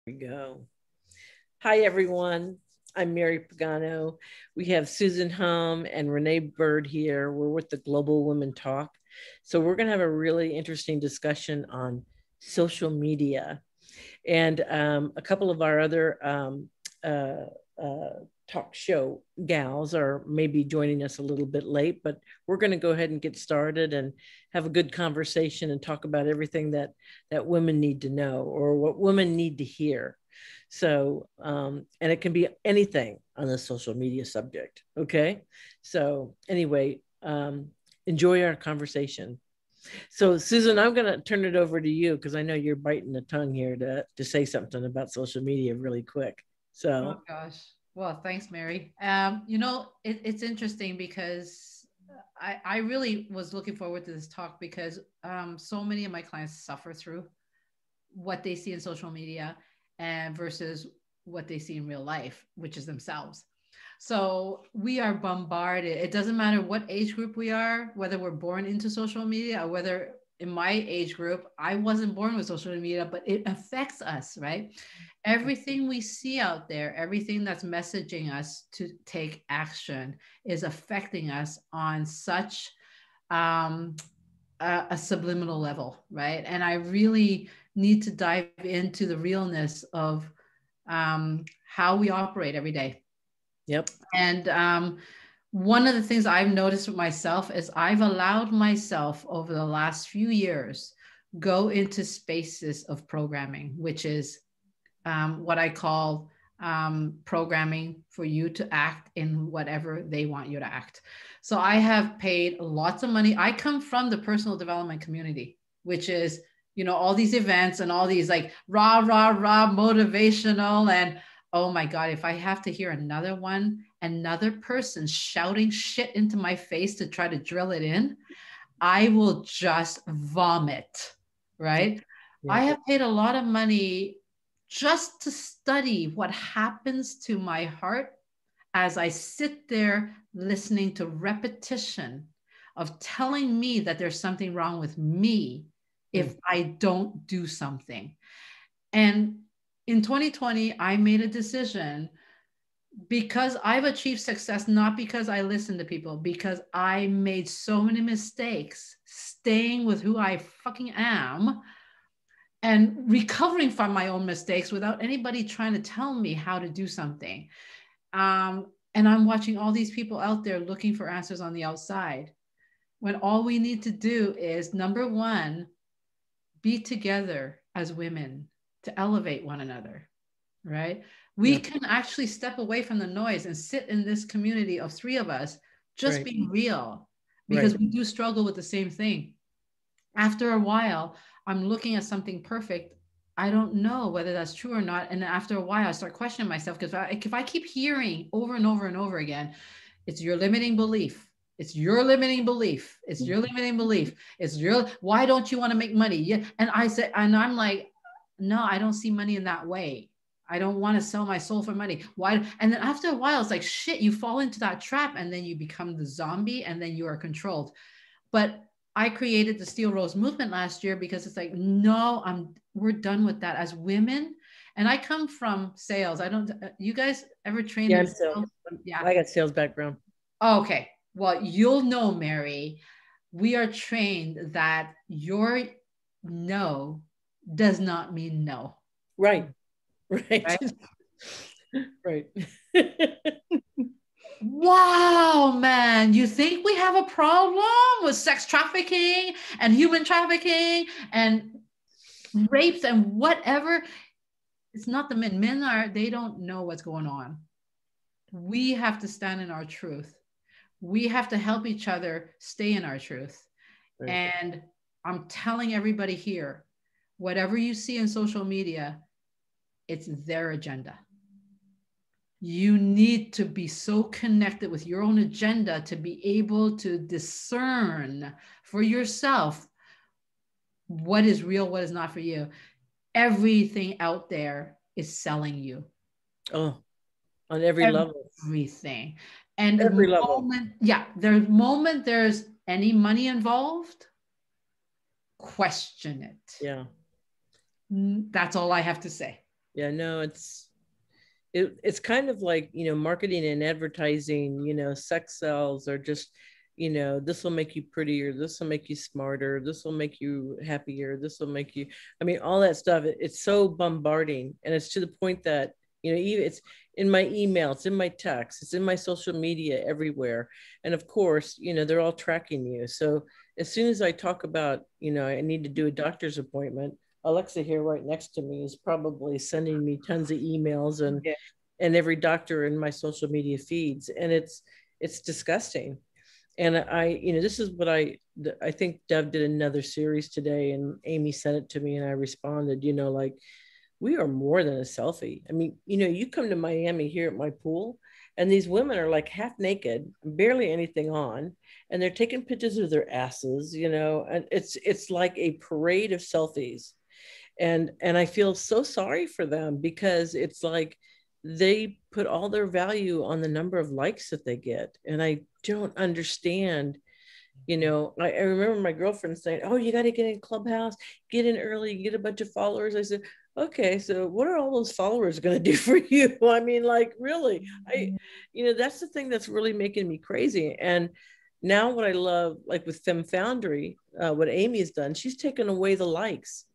We go. Hi, everyone. I'm Mary Pagano. We have Susan Hum and Renee Bird here. We're with the Global Women Talk. So we're going to have a really interesting discussion on social media. And a couple of our other talk show gals are maybe joining us a little bit late, but we're going to go ahead and get started and have a good conversation and talk about everything that women need to know or what women need to hear. So, and it can be anything on the social media subject. Okay. So anyway, enjoy our conversation. So Susan, I'm going to turn it over to you because I know you're biting the tongue here to say something about social media really quick. So, Oh gosh. Well, thanks, Mary. It's interesting because I really was looking forward to this talk because so many of my clients suffer through what they see in social media and versus what they see in real life, which is themselves. So we are bombarded. It doesn't matter what age group we are, whether we're born into social media or whether in my age group, I wasn't born with social media, but it affects us, right? Everything we see out there, everything that's messaging us to take action is affecting us on such a subliminal level, right? And I really need to dive into the realness of how we operate every day. yep. And one of the things I've noticed with myself is I've allowed myself over the last few years go into spaces of programming, which is what I call programming for you to act in whatever they want you to act. So I have paid lots of money. I come from the personal development community, which is, all these events and all these like rah, rah, rah, motivational. And oh my God, if I have to hear another person shouting shit into my face to try to drill it in, I will just vomit, right? I Yep. have paid a lot of money just to study what happens to my heart as I sit there listening to repetition of telling me that there's something wrong with me if I don't do something. And in 2020, I made a decision because I've achieved success, not because I listened to people, because I made so many mistakes staying with who I fucking am and recovering from my own mistakes without anybody trying to tell me how to do something. And I'm watching all these people out there looking for answers on the outside when all we need to do is number one, be together as women to elevate one another, right? We can actually step away from the noise and sit in this community of three of us, just being real, because we do struggle with the same thing. After a while, I'm looking at something perfect. I don't know whether that's true or not. And after a while, I start questioning myself because if I keep hearing over and over and over again, it's your limiting belief. It's your limiting belief. It's your limiting belief. It's your, why don't you want to make money? Yeah. And I said, and I'm like, no, I don't see money in that way. I don't want to sell my soul for money. Why? And then after a while, it's like, shit, you fall into that trap and then you become the zombie and then you are controlled. But I created the Steel Rose movement last year because it's like, no, we're done with that as women. And I come from sales. I don't, you guys ever trained in sales? Yeah. I got sales background. Okay. Well, you'll know, Mary, we are trained that your no does not mean no. Right. Right. Right. Right. Wow, man, you think we have a problem with sex trafficking and human trafficking and rapes and whatever? It's not the men. They don't know what's going on. We have to stand in our truth. We have to help each other stay in our truth. Right. And I'm telling everybody here, whatever you see in social media, it's their agenda. You need to be so connected with your own agenda to be able to discern for yourself what is real, what is not for you. Everything out there is selling you. Oh, on every level. Everything. And Every the level. moment there's any money involved, question it. Yeah. That's all I have to say. Yeah, no, it's kind of like, marketing and advertising, sex sells, or just, this will make you prettier, this will make you smarter, this will make you happier, this will make you, I mean, all that stuff. It's so bombarding, and it's to the point that, even it's in my email, it's in my text, it's in my social media, everywhere. And of course, they're all tracking you. So as soon as I talk about, I need to do a doctor's appointment, Alexa here right next to me is probably sending me tons of emails, and every doctor in my social media feeds, and it's disgusting. And this is what I think Dev did another series today, and Amy sent it to me, and I responded, like, we are more than a selfie. I mean, you come to Miami here at my pool, and these women are like half naked, barely anything on, and they're taking pictures of their asses, and it's like a parade of selfies. And I feel so sorry for them, because it's like they put all their value on the number of likes that they get. And I don't understand. I remember my girlfriend saying, oh, you got to get in Clubhouse, get in early, get a bunch of followers. I said, okay, so what are all those followers going to do for you? I mean, like, really, that's the thing that's really making me crazy. And now what I love, like with Femme Foundry, what Amy has done, she's taken away the likes.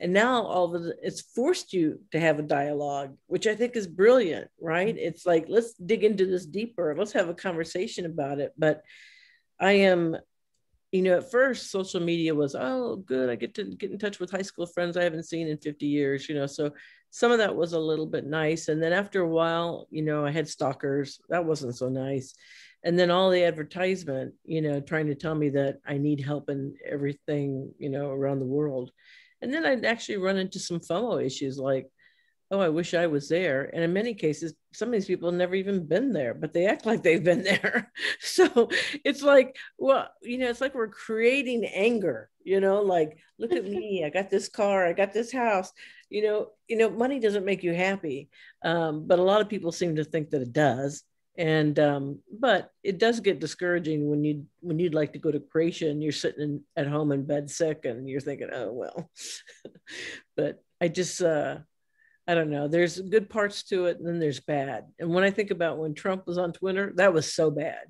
And now it's forced you to have a dialogue, which I think is brilliant, right? It's like, let's dig into this deeper. Let's have a conversation about it. But I am, at first social media was, oh, good, I get to get in touch with high school friends I haven't seen in 50 years, so some of that was a little bit nice. And then after a while, I had stalkers. That wasn't so nice. And then all the advertisement, trying to tell me that I need help in everything, around the world. And then I'd actually run into some FOMO issues, like, oh, I wish I was there. And in many cases, some of these people have never even been there, but they act like they've been there. So it's like, well, it's like we're creating anger, like, look at me, I got this car, I got this house. Money doesn't make you happy. But a lot of people seem to think that it does. And but it does get discouraging when you'd like to go to Croatia and you're sitting at home in bed sick and you're thinking, oh well. But I just I don't know, there's good parts to it, and then there's bad. And when I think about when Trump was on Twitter, that was so bad.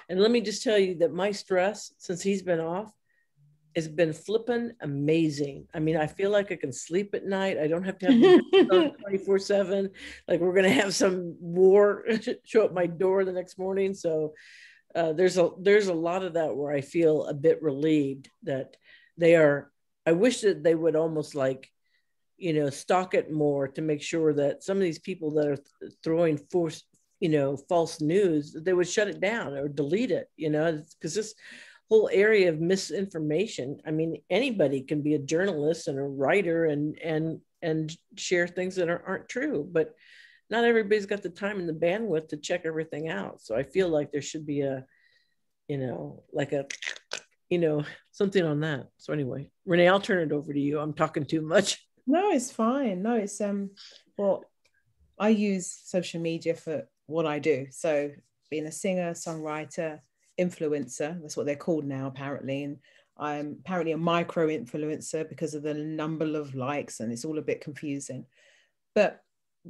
And let me just tell you that my stress since he's been off has been flipping amazing. I mean, I feel like I can sleep at night. I don't have to have the 24/7. Like we're going to have some war show up my door the next morning. So there's a lot of that where I feel a bit relieved that they are. I wish that they would almost like, stalk it more to make sure that some of these people that are throwing false news, they would shut it down or delete it, because this whole area of misinformation, I mean, anybody can be a journalist and a writer and share things that aren't true, but not everybody's got the time and the bandwidth to check everything out. So I feel like there should be something on that. So anyway, Renee, I'll turn it over to you. I'm talking too much. No, it's fine. No, it's well, I use social media for what I do. So being a singer, songwriter, influencer, that's what they're called now apparently. And I'm apparently a micro influencer because of the number of likes, and it's all a bit confusing. But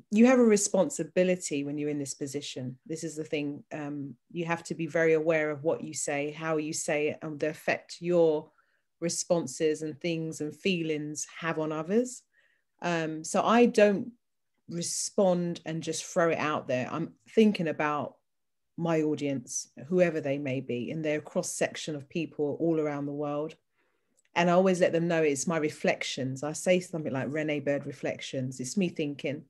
you have a responsibility when you're in this position. This is the thing. You have to be very aware of what you say, how you say it, and the effect your responses and things and feelings have on others. So I don't respond and just throw it out there. I'm thinking about my audience, whoever they may be, and their cross section of people all around the world. And I always let them know it's my reflections. I say something like Renee Bird Reflections. It's me thinking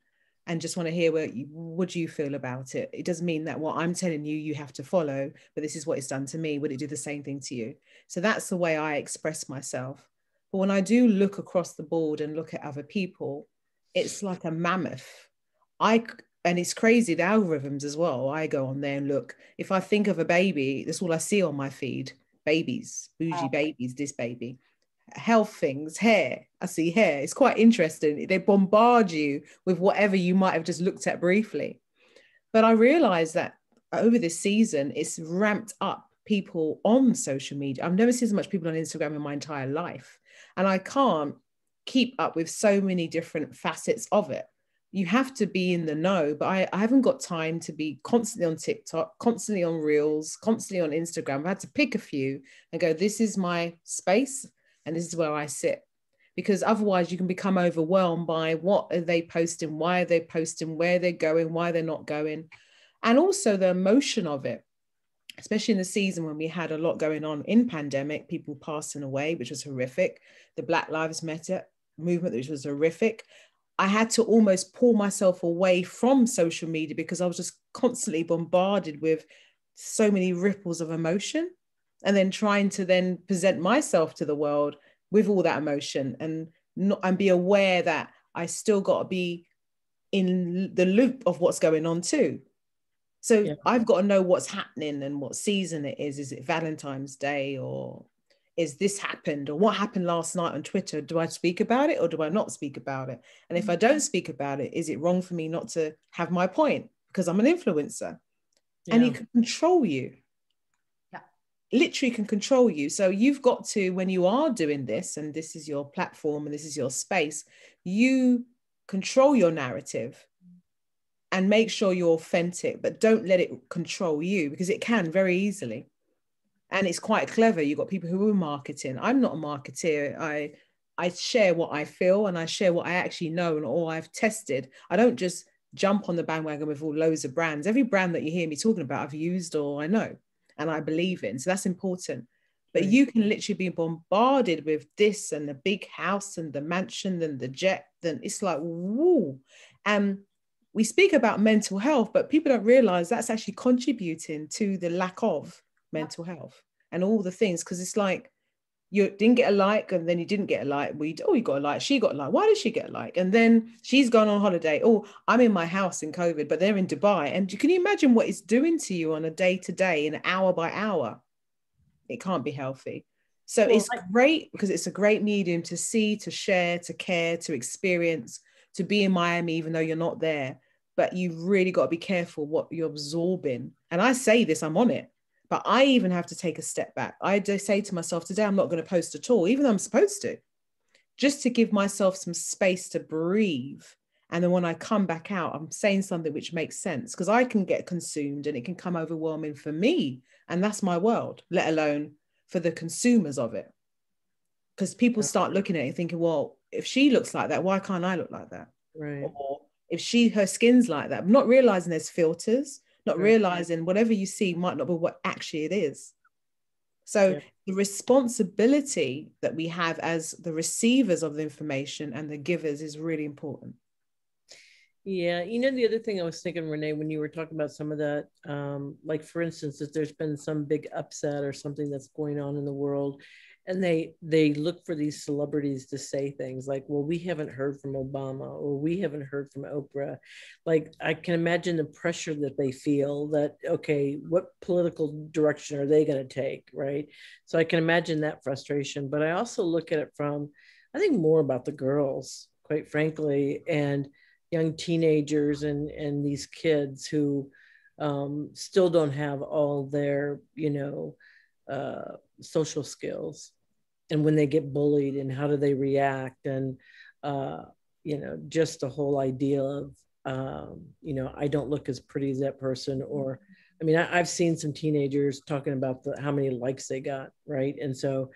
and just want to hear what do you feel about it? It doesn't mean that what I'm telling you, you have to follow, but this is what it's done to me. Would it do the same thing to you? So that's the way I express myself. But when I do look across the board and look at other people, it's like a mammoth. And it's crazy, the algorithms as well. I go on there and look. If I think of a baby, that's all I see on my feed. Babies, bougie babies, this baby. Health things, hair. I see hair. It's quite interesting. They bombard you with whatever you might have just looked at briefly. But I realized that over this season, it's ramped up people on social media. I've never seen so much people on Instagram in my entire life. And I can't keep up with so many different facets of it. you have to be in the know, but I haven't got time to be constantly on TikTok, constantly on Reels, constantly on Instagram. I had to pick a few and go, this is my space and this is where I sit. Because otherwise you can become overwhelmed by what are they posting, why are they posting, where they're going, why they're not going. And also the emotion of it, especially in the season when we had a lot going on in pandemic, people passing away, which was horrific. The Black Lives Matter movement, which was horrific. I had to almost pull myself away from social media because I was just constantly bombarded with so many ripples of emotion, and then trying to then present myself to the world with all that emotion and be aware that I still got to be in the loop of what's going on too. So yeah. I've got to know what's happening and what season it is. Is it Valentine's Day, or is this happened, or what happened last night on Twitter? Do I speak about it or do I not speak about it? And if I don't speak about it, is it wrong for me not to have my point because I'm an influencer? Yeah. And you can control you. Yeah. Literally can control you. So you've got to, when you are doing this, and this is your platform and this is your space, you control your narrative and make sure you're authentic, but don't let it control you, because it can very easily. And it's quite clever. You've got people who are marketing. I'm not a marketeer. I share what I feel and I share what I actually know and all I've tested. I don't just jump on the bandwagon with all loads of brands. Every brand that you hear me talking about, I've used or I know and I believe in. So that's important. But you can literally be bombarded with this and the big house and the mansion and the jet. Then it's like, woo. And we speak about mental health, but people don't realize that's actually contributing to the lack of mental health and all the things, because it's like you didn't get a like and then you didn't get a like. You got a like, she got a like. Why did she get a like? And then she's gone on holiday. Oh, I'm in my house in COVID, but they're in Dubai. And can you imagine what it's doing to you on a day-to-day and hour by hour? It can't be healthy. So it's great because it's a great medium to see, to share, to care, to experience, to be in Miami, even though you're not there. But you've really got to be careful what you're absorbing. And I say this, I'm on it. But I even have to take a step back. I just say to myself, today I'm not going to post at all, even though I'm supposed to, just to give myself some space to breathe. And then when I come back out, I'm saying something which makes sense, because I can get consumed and it can come overwhelming for me. And that's my world, let alone for the consumers of it. Because people start looking at it and thinking, well, if she looks like that, why can't I look like that? Right. Or if her skin's like that, not realizing there's filters, not realizing whatever you see might not be what actually it is. So the responsibility that we have as the receivers of the information and the givers is really important. Yeah, the other thing I was thinking, Renee, when you were talking about some of that, like for instance, if there's been some big upset or something that's going on in the world, and they look for these celebrities to say things like, well, we haven't heard from Obama, or we haven't heard from Oprah. Like, I can imagine the pressure that they feel that, okay, what political direction are they going to take, right? So I can imagine that frustration. But I also look at it from, I think, more about the girls, quite frankly, and young teenagers and these kids who still don't have all their, social skills, and when they get bullied, and how do they react, and just the whole idea of I don't look as pretty as that person, or I've seen some teenagers talking about how many likes they got, right? And so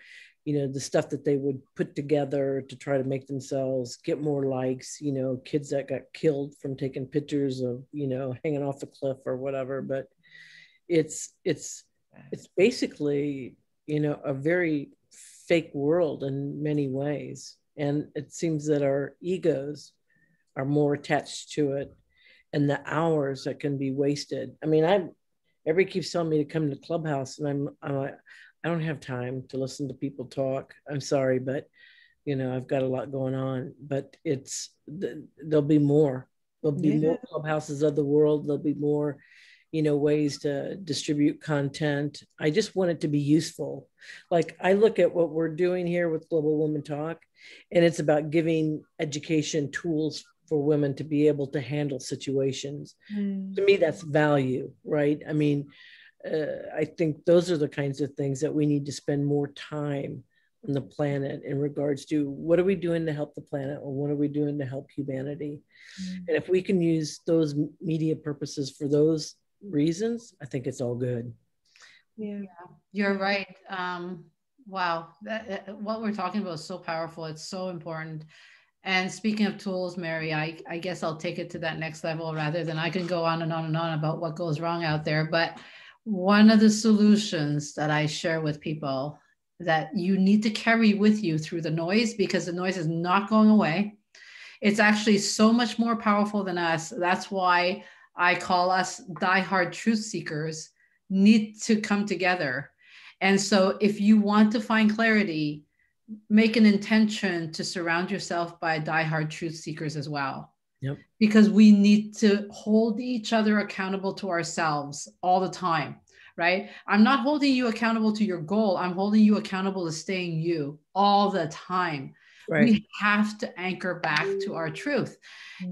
the stuff that they would put together to try to make themselves get more likes, kids that got killed from taking pictures of hanging off a cliff or whatever. But it's basically a very fake world in many ways, and it seems that our egos are more attached to it, and the hours that can be wasted. Everybody keeps telling me to come to Clubhouse, and I'm like, I don't have time to listen to people talk. I'm sorry, but I've got a lot going on. But there'll be more. There'll be more Clubhouses of the world. There'll be more ways to distribute content. I just want it to be useful. Like, I look at what we're doing here with Global Women Talk, and it's about giving education tools for women to be able to handle situations. To me, that's value, right? I think those are the kinds of things that we need to spend more time on the planet in regards to what are we doing to help the planet, or what are we doing to help humanity. And if we can use those media purposes for those reasons, I think it's all good. Yeah. You're right. Wow, what we're talking about is so powerful. It's so important. And speaking of tools, Mary, I guess I'll take it to that next level rather than I can go on and on and on about what goes wrong out there. But one of the solutions that I share with people that you need to carry with you through the noise, because the noise is not going away. It's actually so much more powerful than us. That's why I call us diehard truth seekers need to come together. And so if you want to find clarity, make an intention to surround yourself by diehard truth seekers as well. Yep. Because we need to hold each other accountable to ourselves all the time, right? I'm not holding you accountable to your goal. I'm holding you accountable to staying you all the time. Right. We have to anchor back to our truth.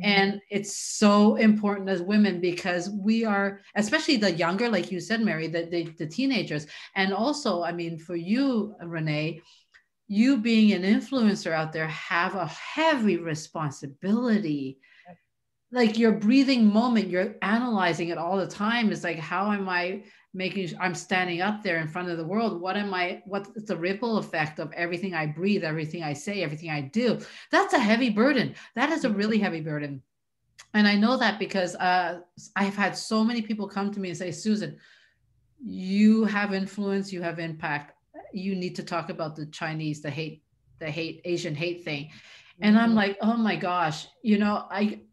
And it's so important as women because we are, especially the younger, like you said, Mary, the teenagers. And also, I mean, for you, Renee, you being an influencer out there have a heavy responsibility. Like your breathing moment, you're analyzing it all the time. It's like, how am I I'm standing up there in front of the world? What's the ripple effect of everything I breathe, everything I say, everything I do? That's a heavy burden. That is a really heavy burden. And I know that because I've had so many people come to me and say, Susan, you have influence, you have impact. You need to talk about the Chinese, the hate, Asian hate thing. And I'm like, oh my gosh,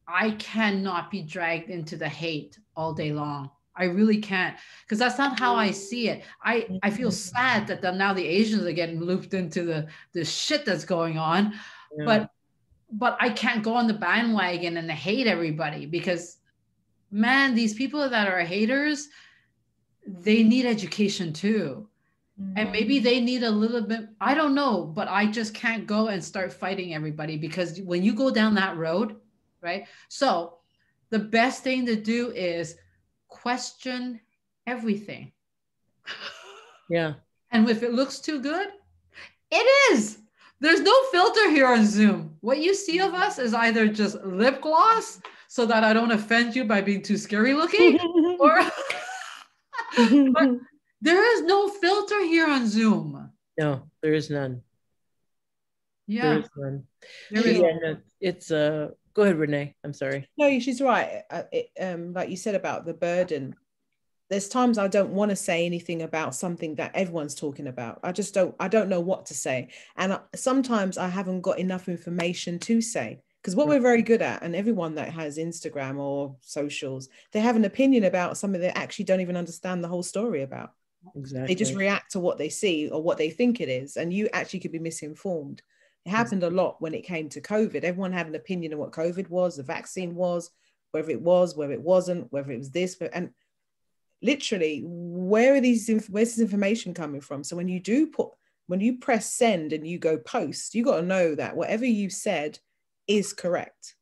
I cannot be dragged into the hate all day long. I really can't, because that's not how I see it. I feel sad that now the Asians are getting looped into the shit that's going on, but I can't go on the bandwagon and hate everybody because, man, these people that are haters, they need education too. And maybe they need a little bit, I don't know, but I just can't go and start fighting everybody because when you go down that road, right? So the best thing to do is question everything. Yeah. And if it looks too good, it is. There's no filter here on Zoom. What you see of us is either just lip gloss so that I don't offend you by being too scary looking, or but there is no filter here on Zoom. No, there is none. Yeah. There is none. There is. Yeah, no, it's go ahead, Renee. I'm sorry. No, she's right. Like you said about the burden, there's times I don't want to say anything about something that everyone's talking about. I don't know what to say. And sometimes I haven't got enough information to say. Because what we're very good at, and everyone that has Instagram or socials, they have an opinion about something they actually don't even understand the whole story about. Exactly. They just react to what they see or what they think it is. And you actually could be misinformed. It happened a lot when it came to COVID. Everyone had an opinion of what COVID was, the vaccine was, whether it wasn't, whether it was this. And literally, where's this information coming from? So when you press send and you go post, you got to know that whatever you said is correct.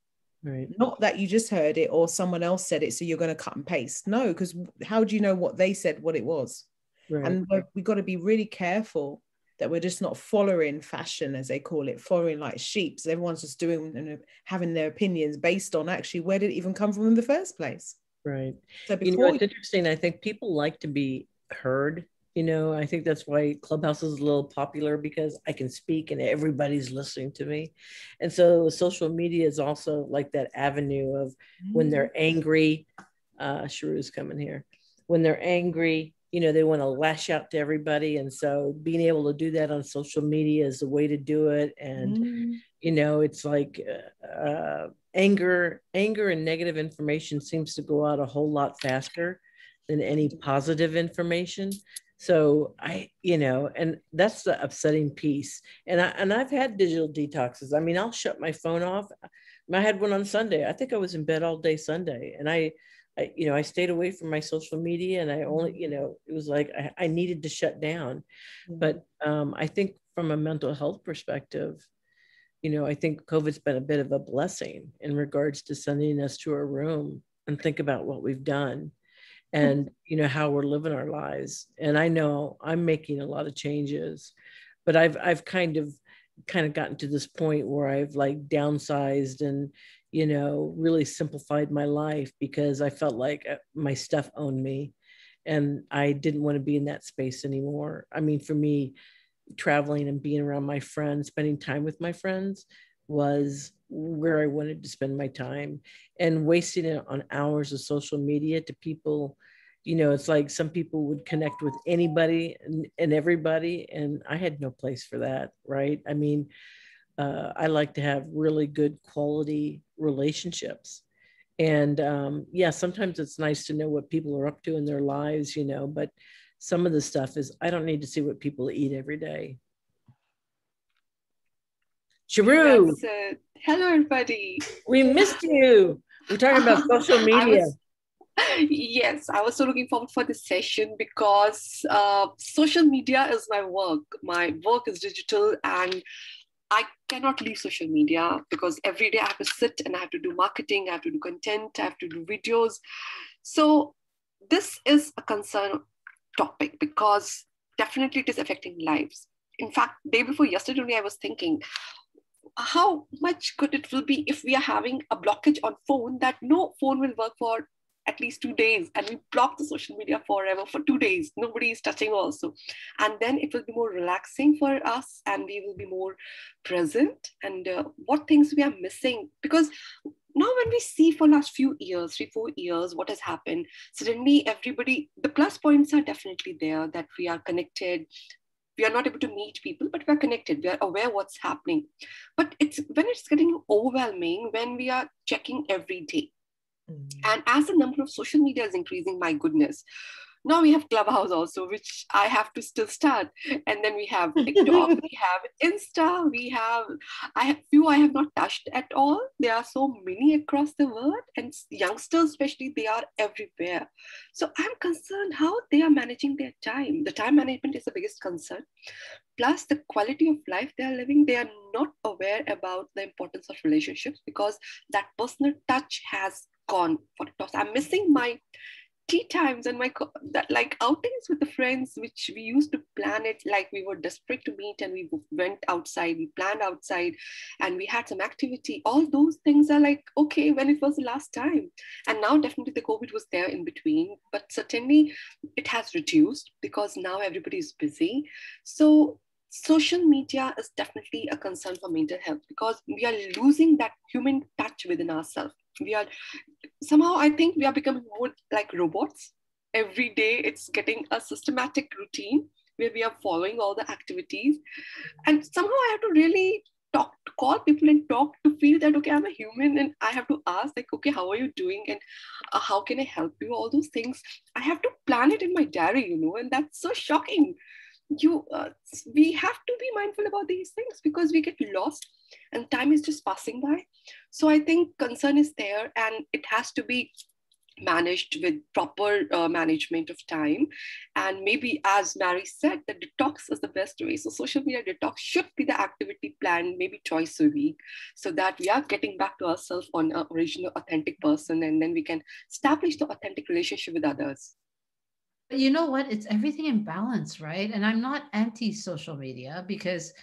Right. Not that you just heard it or someone else said it, so you're going to cut and paste. No, because how do you know what they said, what it was? Right. And we've got to be really careful that we're just not following fashion, as they call it, following like sheep. So everyone's just doing and having their opinions based on actually where did it even come from in the first place. Right. So it's interesting. I think people like to be heard. I think that's why Clubhouse is a little popular, because I can speak and everybody's listening to me. And so social media is also like that avenue of when they're angry, Sharu's coming here. When they're angry, they want to lash out to everybody. And so being able to do that on social media is the way to do it. And, it's like anger and negative information seems to go out a whole lot faster than any positive information. So and that's the upsetting piece. And I've had digital detoxes. I mean, I'll shut my phone off. I had one on Sunday. I think I was in bed all day Sunday, and I stayed away from my social media, and I only, it was like I needed to shut down. But I think from a mental health perspective, I think COVID's been a bit of a blessing in regards to sending us to a room and think about what we've done and, how we're living our lives. And I know I'm making a lot of changes. but I've kind of gotten to this point where I've like downsized and, you know, really simplified my life because I felt like my stuff owned me and I didn't want to be in that space anymore. I mean, for me, traveling and being around my friends, spending time with my friends was where I wanted to spend my time, and wasting it on hours of social media to people, you know, it's like some people would connect with anybody and everybody, and I had no place for that, right? I mean, I like to have really good quality relationships. And yeah, sometimes it's nice to know what people are up to in their lives, you know, but some of the stuff is, I don't need to see what people eat every day. Sharu, That's it. Hello, everybody. we missed you. We're talking about social media. Yes, I was so looking forward for this session because social media is my work. My work is digital, and I cannot leave social media because every day I have to sit and I have to do marketing, I have to do content, I have to do videos. So this is a concern topic because definitely it is affecting lives. In fact, day before yesterday, I was thinking, how much good it will be if we are having a blockage on phone that no phone will work for at least 2 days, and we block the social media forever for 2 days. Nobody is touching also. And then it will be more relaxing for us and we will be more present and what things we are missing. Because now when we see for last few years, 3-4 years, what has happened, suddenly everybody, the plus points are definitely there, that we are connected. We are not able to meet people, but we are connected. We are aware what's happening. But it's when it's getting overwhelming, when we are checking every day. And as the number of social media is increasing, my goodness, now we have Clubhouse also, which I have to still start. And then we have TikTok, we have Insta, I have few I have not touched at all. There are so many across the world, and youngsters especially, they are everywhere. So I'm concerned how they are managing their time. The time management is the biggest concern. Plus the quality of life they are living, they are not aware about the importance of relationships because that personal touch has gone for the toss. I'm missing my tea times and my that like outings with the friends, which we used to plan it like we were desperate to meet, and we went outside, we planned outside, and we had some activity. All those things are like, okay, when it was the last time. And now definitely the COVID was there in between, but certainly it has reduced because now everybody is busy. So social media is definitely a concern for mental health because we are losing that human touch within ourselves. We are somehow, I think we are becoming more like robots. Every day it's getting a systematic routine where we are following all the activities. And somehow I have to really talk, to call people and talk to feel that, okay, I'm a human and I have to ask like, okay, how are you doing? And how can I help you? All those things. I have to plan it in my diary, you know, and that's so shocking. We have to be mindful about these things because we get lost and time is just passing by. So I think concern is there, and it has to be managed with proper management of time. And maybe, as Mary said, the detox is the best way. So social media detox should be the activity plan, maybe twice a week, so that we are getting back to ourselves on an original authentic person, and then we can establish the authentic relationship with others. But you know what? It's everything in balance, right? And I'm not anti social media because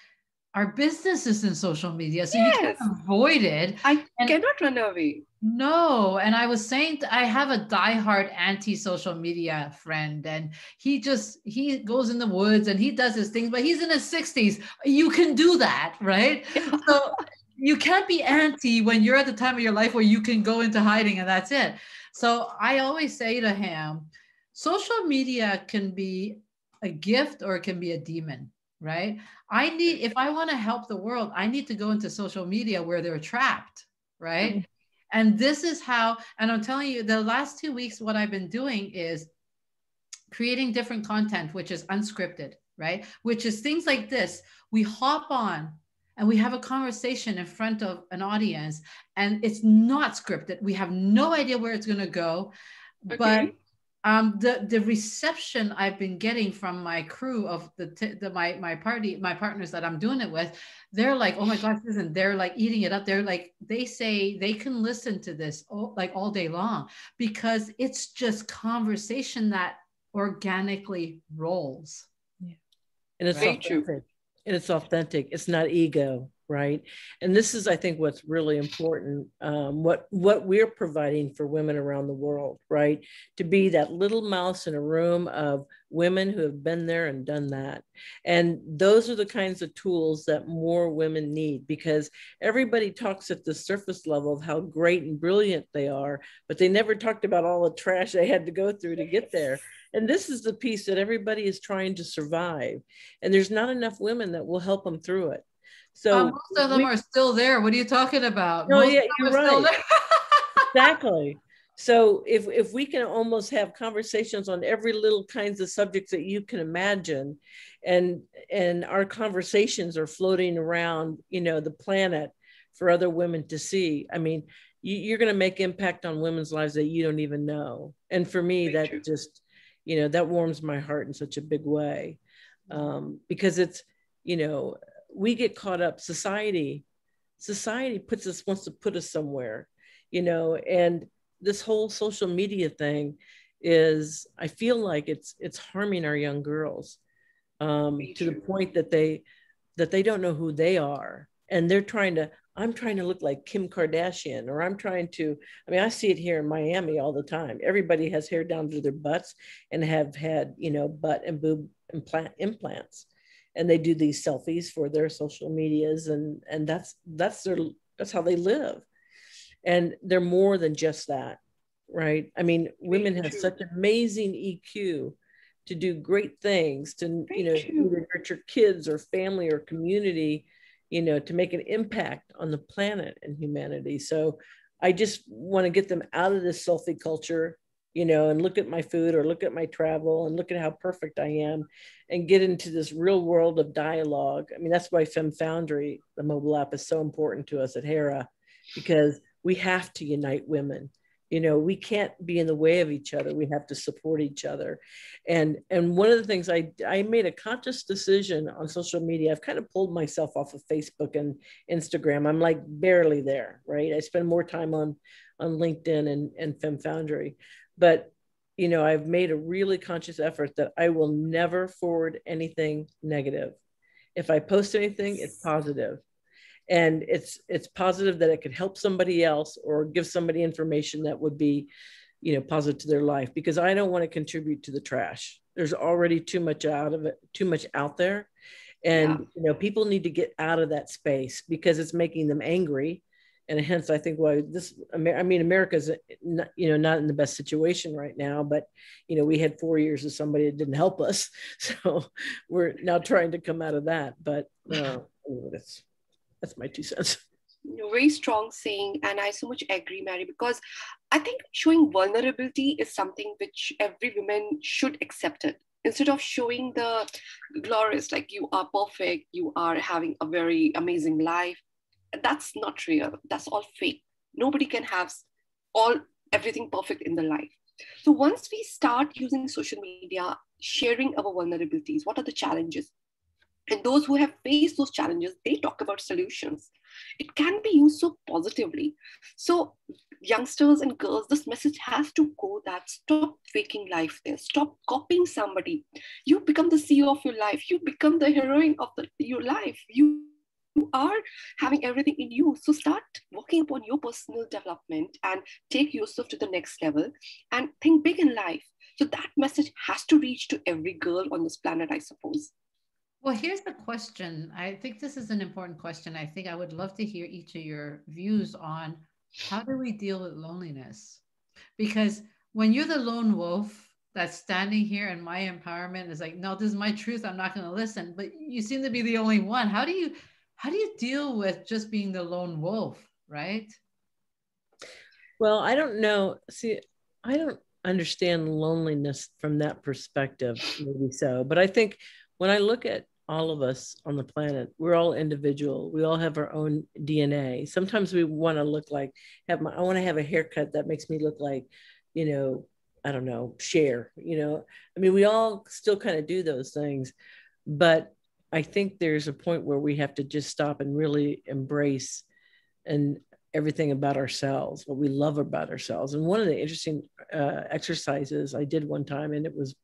our business is in social media. So you can't avoid it. I cannot run away. No. And I was saying, I have a diehard anti social media friend, and he goes in the woods and he does his things, but he's in his 60s. You can do that, right? So you can't be anti when you're at the time of your life where you can go into hiding and that's it. So I always say to him, social media can be a gift or it can be a demon, right? If I want to help the world, I need to go into social media where they're trapped, right? Mm-hmm. And this is how, and I'm telling you, the last 2 weeks, what I've been doing is creating different content, which is unscripted, right? Which is things like this. We hop on and we have a conversation in front of an audience, and it's not scripted. We have no idea where it's going to go, but the reception I've been getting from my crew of my partners that I'm doing it with, they're like, oh my gosh, listen, they're like eating it up. They're like, they say they can listen to this all day long because it's just conversation that organically rolls. Yeah. And it's very true. and it's authentic. It's not ego, right? And this is, I think, what's really important. What we're providing for women around the world, right? To be that little mouse in a room of women who have been there and done that. And those are the kinds of tools that more women need, because everybody talks at the surface level of how great and brilliant they are, but they never talked about all the trash they had to go through to get there. And this is the piece that everybody is trying to survive. And there's not enough women that will help them through it. So most of them are still there. What are you talking about? No, Most yeah, of them you're are still right. there. Exactly. So if we can almost have conversations on every little kinds of subjects that you can imagine, and our conversations are floating around, you know, the planet for other women to see. I mean, you're going to make impact on women's lives that you don't even know. And for me, that just, you know, that warms my heart in such a big way, because it's, you know, we get caught up. Society wants to put us somewhere, you know, and this whole social media thing is, I feel like it's harming our young girls, to the point that they don't know who they are, and I'm trying to look like Kim Kardashian, or I mean, I see it here in Miami all the time. Everybody has hair down to their butts and have had, you know, butt and boob implants, and they do these selfies for their social medias, and that's how they live. And they're more than just that, right? I mean, women have such amazing EQ to do great things, to, you know, either nurture kids or family or community, you know, to make an impact on the planet and humanity. So I just want to get them out of this selfie culture, you know, and look at my food or look at my travel and look at how perfect I am, and get into this real world of dialogue. I mean, that's why Femme Foundry, the mobile app, is so important to us at HERA, because we have to unite women. You know, we can't be in the way of each other. We have to support each other. And one of the things I made a conscious decision on social media. I've kind of pulled myself off of Facebook and Instagram. I'm like barely there, right? I spend more time on LinkedIn and Femme Foundry. But, you know, I've made a really conscious effort that I will never forward anything negative. If I post anything, it's positive. And it's positive that it could help somebody else or give somebody information that would be, you know, positive to their life, because I don't want to contribute to the trash. There's already too much out there. And, you know, people need to get out of that space because it's making them angry. And hence, I think why America's, you know, not in the best situation right now, but, you know, we had 4 years of somebody that didn't help us. So we're now trying to come out of that. But that's my 2 cents. Very strong saying, and I so much agree, Mary, because I think showing vulnerability is something which every woman should accept it. Instead of showing the glorious, like you are perfect, you are having a very amazing life. That's not real. That's all fake. Nobody can have everything perfect in their life. So once we start using social media, sharing our vulnerabilities, what are the challenges? And those who have faced those challenges, they talk about solutions. It can be used so positively. So youngsters and girls, this message has to go that stop faking life there. Stop copying somebody. You become the CEO of your life. You become the heroine of your life. You are having everything in you. So start working upon your personal development and take yourself to the next level and think big in life. So that message has to reach to every girl on this planet, I suppose. Well, here's the question. I think this is an important question. I think I would love to hear each of your views on how do we deal with loneliness? Because when you're the lone wolf that's standing here and my empowerment is like, no, this is my truth, I'm not going to listen. But you seem to be the only one. How do you deal with just being the lone wolf, right? Well, I don't know. See, I don't understand loneliness from that perspective, maybe so. But I think when I look at all of us on the planet, we're all individual. We all have our own DNA. Sometimes we want to look like, I want to have a haircut that makes me look like, you know, I don't know, Cher, you know. I mean, we all still kind of do those things. But I think there's a point where we have to just stop and really embrace and everything about ourselves, what we love about ourselves. And one of the interesting exercises I did one time, and it was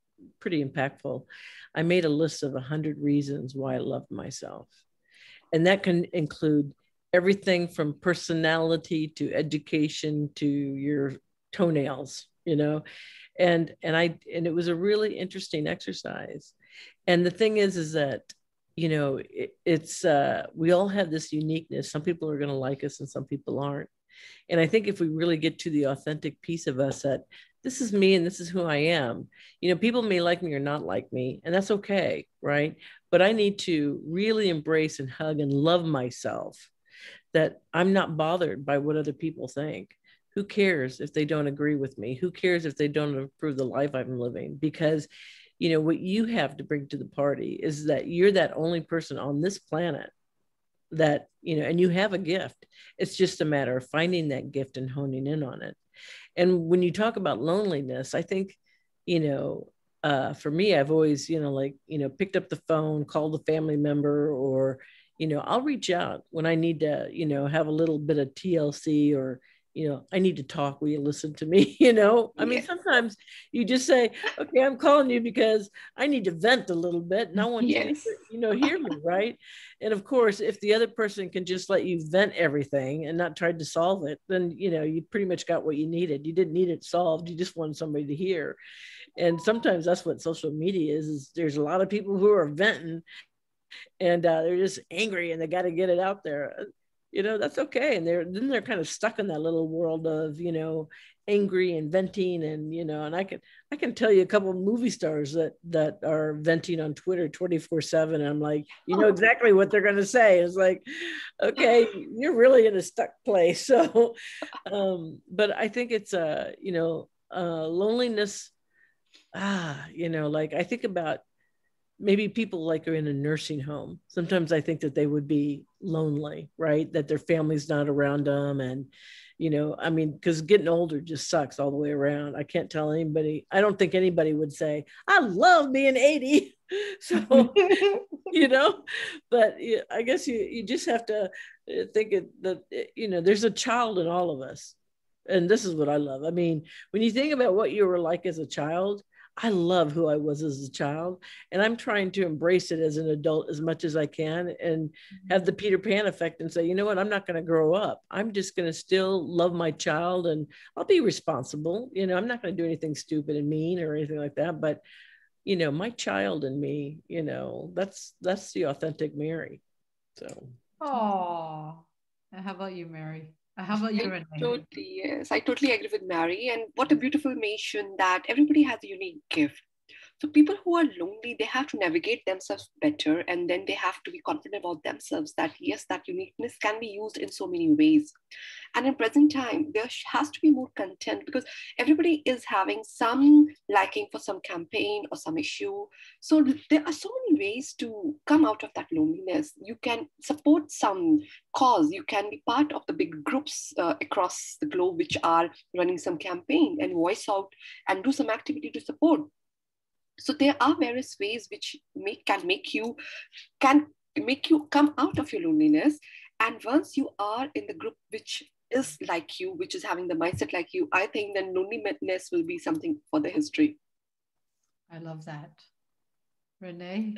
pretty impactful. I made a list of 100 reasons why I loved myself. And that can include everything from personality to education to your toenails, you know. And it was a really interesting exercise. And the thing is that, you know, it's we all have this uniqueness. Some people are going to like us and some people aren't. And I think if we really get to the authentic piece of us, that this is me and this is who I am, you know, people may like me or not like me, and that's okay, right? But I need to really embrace and hug and love myself, that I'm not bothered by what other people think. Who cares if they don't agree with me? Who cares if they don't approve the life I'm living? Because, you know, what you have to bring to the party is that you're that only person on this planet that, you know, and you have a gift. It's just a matter of finding that gift and honing in on it. And when you talk about loneliness, I think, you know, for me, I've always, you know, like, you know, picked up the phone, called a family member, or, you know, I'll reach out when I need to, you know, have a little bit of TLC, or, you know, I need to talk. Will you listen to me? You know, I mean, sometimes you just say, okay, I'm calling you because I need to vent a little bit and I want you to, you know, hear me, right? And of course, if the other person can just let you vent everything and not try to solve it, then, you know, you pretty much got what you needed. You didn't need it solved. You just wanted somebody to hear. And sometimes that's what social media is there's a lot of people who are venting and they're just angry and they got to get it out there. You know, that's okay. And they're kind of stuck in that little world of, you know, angry and venting. And, you know, and I can tell you a couple of movie stars that are venting on Twitter 24/7. I'm like, you know exactly what they're going to say. It's like, okay, you're really in a stuck place. So, but I think it's you know, loneliness. You know, like I think about maybe people like are in a nursing home. Sometimes I think that they would be lonely, right? That their family's not around them. And, you know, I mean, because getting older just sucks all the way around. I can't tell anybody, I don't think anybody would say, I love being 80. So, you know, but I guess you just have to think that, you know, there's a child in all of us. And this is what I love. I mean, when you think about what you were like as a child, I love who I was as a child, and I'm trying to embrace it as an adult as much as I can and have the Peter Pan effect and say, you know what, I'm not going to grow up. I'm just going to still love my child and I'll be responsible. You know, I'm not going to do anything stupid and mean or anything like that. But, you know, my child and me, you know, that's the authentic Mary. So. Oh, how about you, Mary? How about you, Renee? Totally, yes. I totally agree with Mary. And what a beautiful mention that everybody has a unique gift. So people who are lonely, they have to navigate themselves better, and then they have to be confident about themselves that yes, that uniqueness can be used in so many ways. And in present time, there has to be more content because everybody is having some liking for some campaign or some issue. So there are so many ways to come out of that loneliness. You can support some cause. You can be part of the big groups across the globe which are running some campaign and voice out and do some activity to support. So there are various ways which can make you come out of your loneliness. And once you are in the group which is like you, which is having the mindset like you, I think then loneliness will be something for the history. I love that. Renee?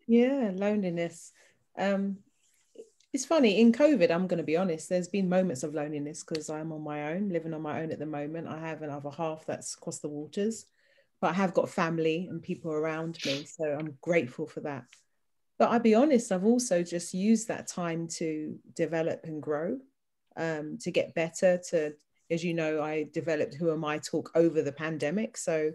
Yeah, loneliness. It's funny, in COVID, I'm going to be honest, there's been moments of loneliness because I'm on my own, living on my own at the moment. I have another half that's across the waters, but I have got family and people around me. So I'm grateful for that. But I'll be honest, I've also just used that time to develop and grow, to get better, as you know, I developed Who Am I Talk over the pandemic. So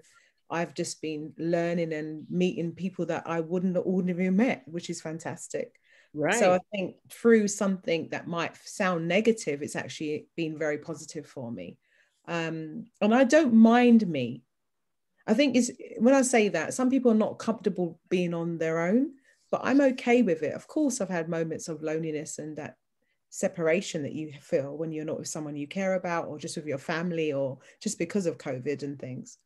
I've just been learning and meeting people that I wouldn't have ordinarily met, which is fantastic. Right. So I think through something that might sound negative, it's actually been very positive for me. And I don't mind me. I think when I say that, some people are not comfortable being on their own, but I'm okay with it. Of course, I've had moments of loneliness and that separation that you feel when you're not with someone you care about, or just with your family, or just because of COVID and things.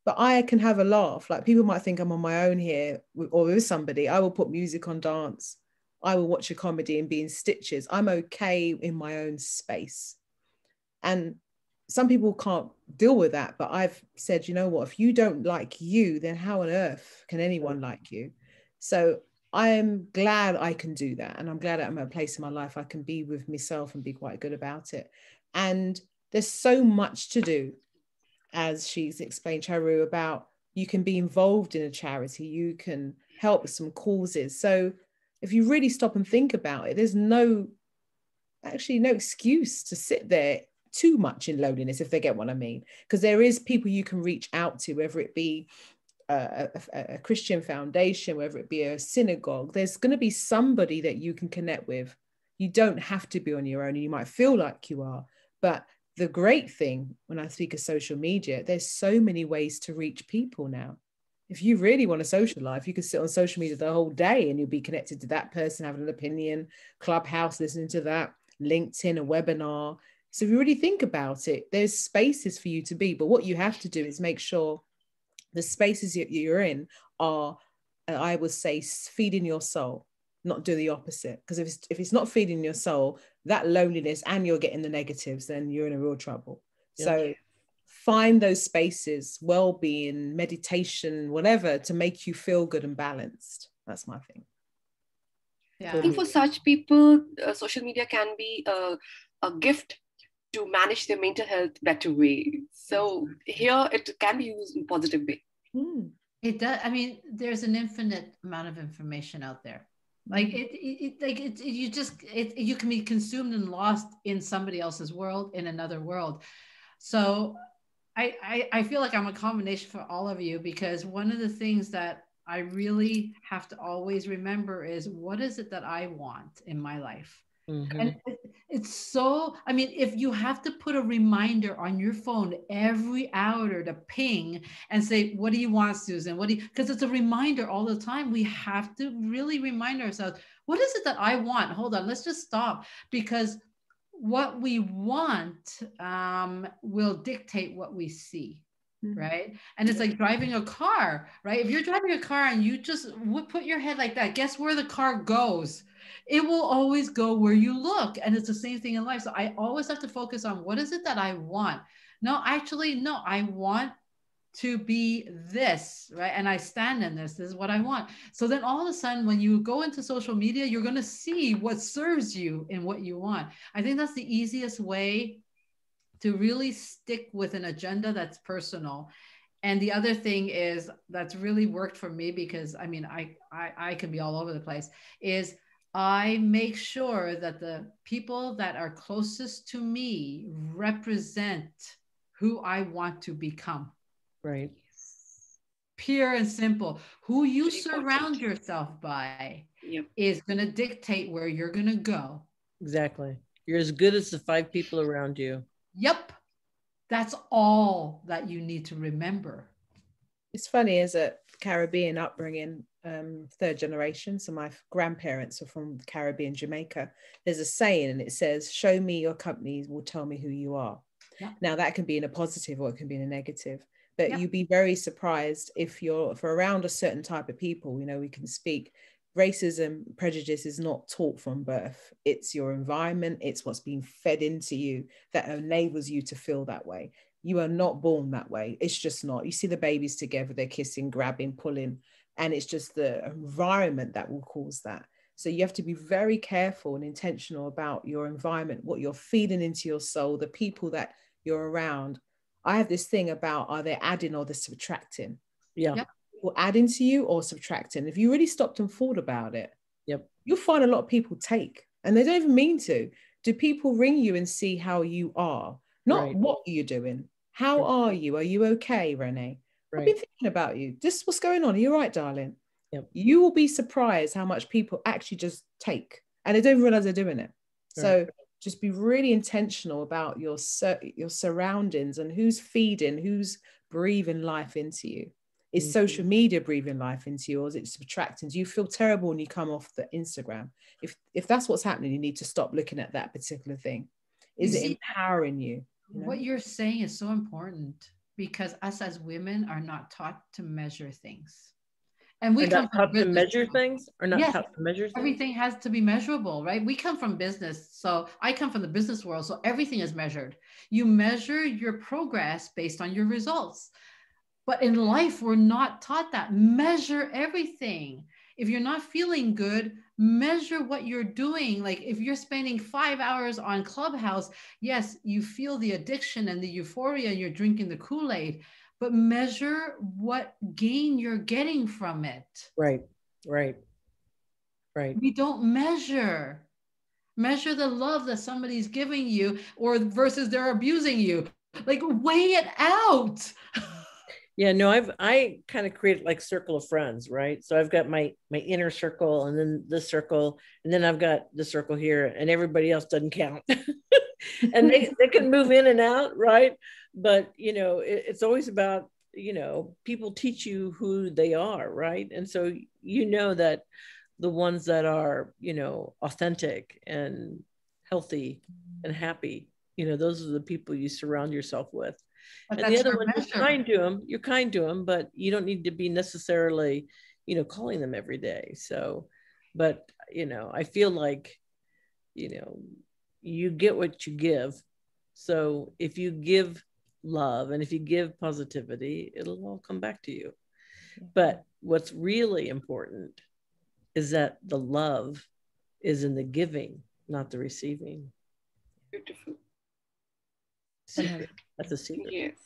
But I can have a laugh. Like, people might think I'm on my own here or with somebody. I will put music on, dance. I will watch a comedy and be in stitches. I'm okay in my own space. And some people can't deal with that, but I've said, you know what, if you don't like you, then how on earth can anyone like you? So I'm glad I can do that. And I'm glad I'm at a place in my life I can be with myself and be quite good about it. And there's so much to do, as she's explained, Charu, about you can be involved in a charity, you can help with some causes. So if you really stop and think about it, there's no excuse to sit there too much in loneliness, if they get what I mean. Because there is people you can reach out to, whether it be a Christian foundation, whether it be a synagogue. There's going to be somebody that you can connect with. You don't have to be on your own, and you might feel like you are. But the great thing when I speak of social media, there's so many ways to reach people now. If you really want a social life, you can sit on social media the whole day and you'll be connected to that person, having an opinion, Clubhouse, listening to that, LinkedIn, a webinar. So if you really think about it, there's spaces for you to be. But what you have to do is make sure the spaces you're in are, I would say, feeding your soul, not do the opposite. Because if it's not feeding your soul, that loneliness, and you're getting the negatives, then you're in a real trouble. Yeah. So find those spaces, well-being, meditation, whatever, to make you feel good and balanced. That's my thing. Yeah. I think for such people, social media can be a gift to manage their mental health better way. So here it can be used in a positive way. It does. I mean, there's an infinite amount of information out there. Like you can be consumed and lost in somebody else's world, in another world. So I feel like I'm a combination for all of you, because one of the things that I really have to always remember is, what is it that I want in my life? Mm-hmm. And it's so, I mean, if you have to put a reminder on your phone every hour to ping and say, what do you want, Susan? Because it's a reminder all the time. We have to really remind ourselves, what is it that I want? Hold on, let's just stop, because what we want will dictate what we see. Right. And it's like driving a car, right? If you're driving a car and you just put your head like that, guess where the car goes? It will always go where you look. And it's the same thing in life. So I always have to focus on, what is it that I want? No, I want to be this, right? And I stand in this. This is what I want. So then all of a sudden, when you go into social media, you're going to see what serves you and what you want. I think that's the easiest way to really stick with an agenda that's personal. And the other thing is that's really worked for me, because I mean, I can be all over the place, is I make sure that the people that are closest to me represent who I want to become. Right. Pure and simple. Who you surround yourself by is going to dictate where you're going to go. Exactly. You're as good as the 5 people around you. Yep. That's all that you need to remember. It's funny, as a Caribbean upbringing, 3rd generation, so my grandparents are from the Caribbean, Jamaica. There's a saying, and it says, show me your company will tell me who you are. Yeah. Now that can be in a positive or it can be in a negative, but you'd be very surprised if you're around a certain type of people. You know, we can speak, racism, prejudice is not taught from birth. It's your environment, it's what's being fed into you that enables you to feel that way. You are not born that way. It's just not. You see the babies together, they're kissing, grabbing, pulling, and it's just the environment that will cause that. So you have to be very careful and intentional about your environment, what you're feeding into your soul, the people that you're around. I have this thing about, are they adding or they're subtracting? Yeah. Or adding to you or subtracting. If you really stopped and thought about it, you'll find a lot of people take, and they don't even mean to. Do people ring you and see how you are? Not what you're doing. How are you? Are you okay, Renee? I've been thinking about you. Just what's going on? Are you right, darling? You will be surprised how much people actually just take, and they don't realize they're doing it. So just be really intentional about your surroundings and who's feeding, who's breathing life into you. Is social media breathing life into you, or is it subtracting? Do you feel terrible when you come off the Instagram? If that's what's happening, you need to stop looking at that particular thing. Is it empowering you? What you're saying is so important, because us as women are not taught to measure things. And we Are come not from taught to business. measure things, or not Yes, taught to measure things? everything has to be measurable, right? We come from business. So I come from the business world. So everything is measured. You measure your progress based on your results. But in life, we're not taught that. Measure everything. If you're not feeling good, measure what you're doing. Like if you're spending 5 hours on Clubhouse, yes, you feel the addiction and the euphoria and you're drinking the Kool-Aid, but measure what gain you're getting from it. Right, right, right. We don't measure. Measure the love that somebody's giving you or versus they're abusing you. Like weigh it out. Yeah, no, I kind of created like circle of friends, right? So I've got my inner circle, and then this circle, and then I've got the circle here, and everybody else doesn't count. And they can move in and out, right? But it's always about, people teach you who they are, right? And so that the ones that are, authentic and healthy and happy, those are the people you surround yourself with. But And the that's other your one, you're kind to them, but you don't need to be necessarily, calling them every day. So, but, I feel like, you get what you give. So if you give love and if you give positivity, it'll all come back to you. But what's really important is that the love is in the giving, not the receiving. Beautiful. Secret. That's a secret. Yes.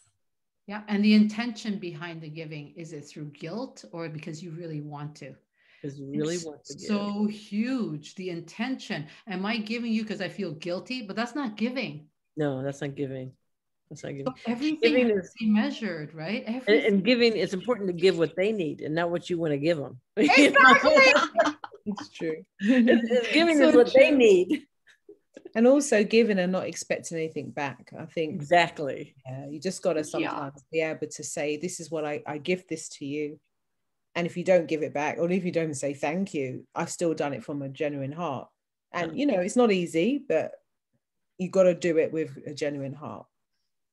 Yeah. And the intention behind the giving, is it through guilt or because you really want to? Because you really want to give. So huge. The intention. Am I giving you because I feel guilty? But that's not giving. No, that's not giving. That's not giving. So everything giving has to be measured, right? And giving, it's important to give what they need and not what you want to give them. Exactly. It's true. Giving So is what true. they need. And also giving and not expecting anything back. I think Exactly. you just got to sometimes be able to say, this is what I give this to you. And if you don't give it back, or if you don't say thank you, I've still done it from a genuine heart. And, it's not easy, but you got to do it with a genuine heart.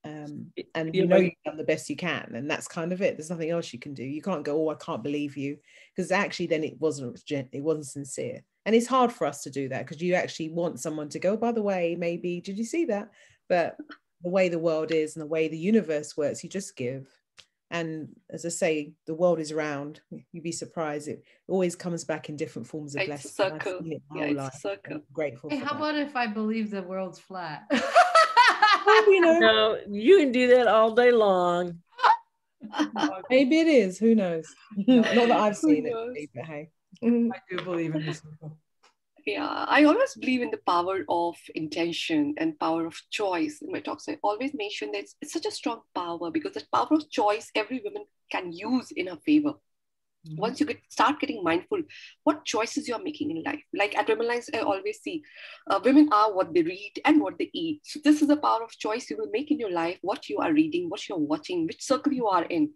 And you've done the best you can. And that's kind of it. There's nothing else you can do. You can't go, oh, I can't believe you. Because actually then it wasn't sincere. And it's hard for us to do that because you actually want someone to go, by the way, maybe, did you see that? But the way the world is and the way the universe works, you just give. And as I say, the world is round. You'd be surprised. It always comes back in different forms of blessing. It's a circle. It's a circle. I'm grateful Hey, for how that. about if I believe the world's flat? Well, No, you can do that all day long. Maybe it is. Who knows? Not that I've seen it, but hey. I do believe in this. Yeah, I always believe in the power of intention and power of choice. In my talks, I always mention that it's such a strong power because that power of choice every woman can use in her favor. Mm-hmm. Once you start getting mindful, what choices you're making in life. Like at Women Lines, I always see women are what they read and what they eat. So this is the power of choice you will make in your life, what you are reading, what you're watching, which circle you are in.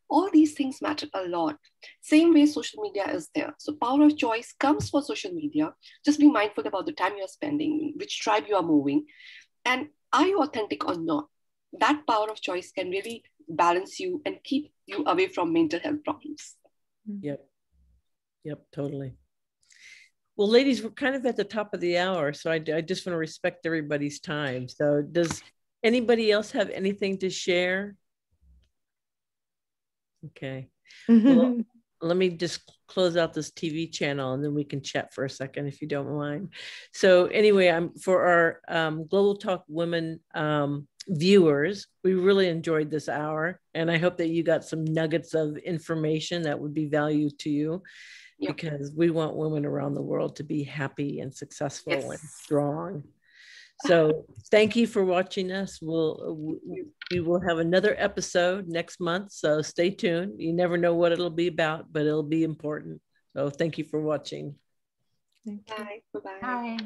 All these things matter a lot. Same way social media is there. So power of choice comes for social media. Just be mindful about the time you're spending, which tribe you are moving, and are you authentic or not? That power of choice can really balance you and keep you away from mental health problems. Yep, totally. Well, ladies, we're kind of at the top of the hour, so I just want to respect everybody's time. So does anybody else have anything to share? Okay. Well, let me just close out this TV channel and then we can chat for a second if you don't mind. So anyway, for our Global Talk Women viewers, we really enjoyed this hour, and I hope that you got some nuggets of information that would be value to you. Yep. Because we want women around the world to be happy and successful and strong. So thank you for watching us. We will have another episode next month, so stay tuned. You never know what it'll be about, but it'll be important. So thank you for watching. Bye. Bye-bye. Bye.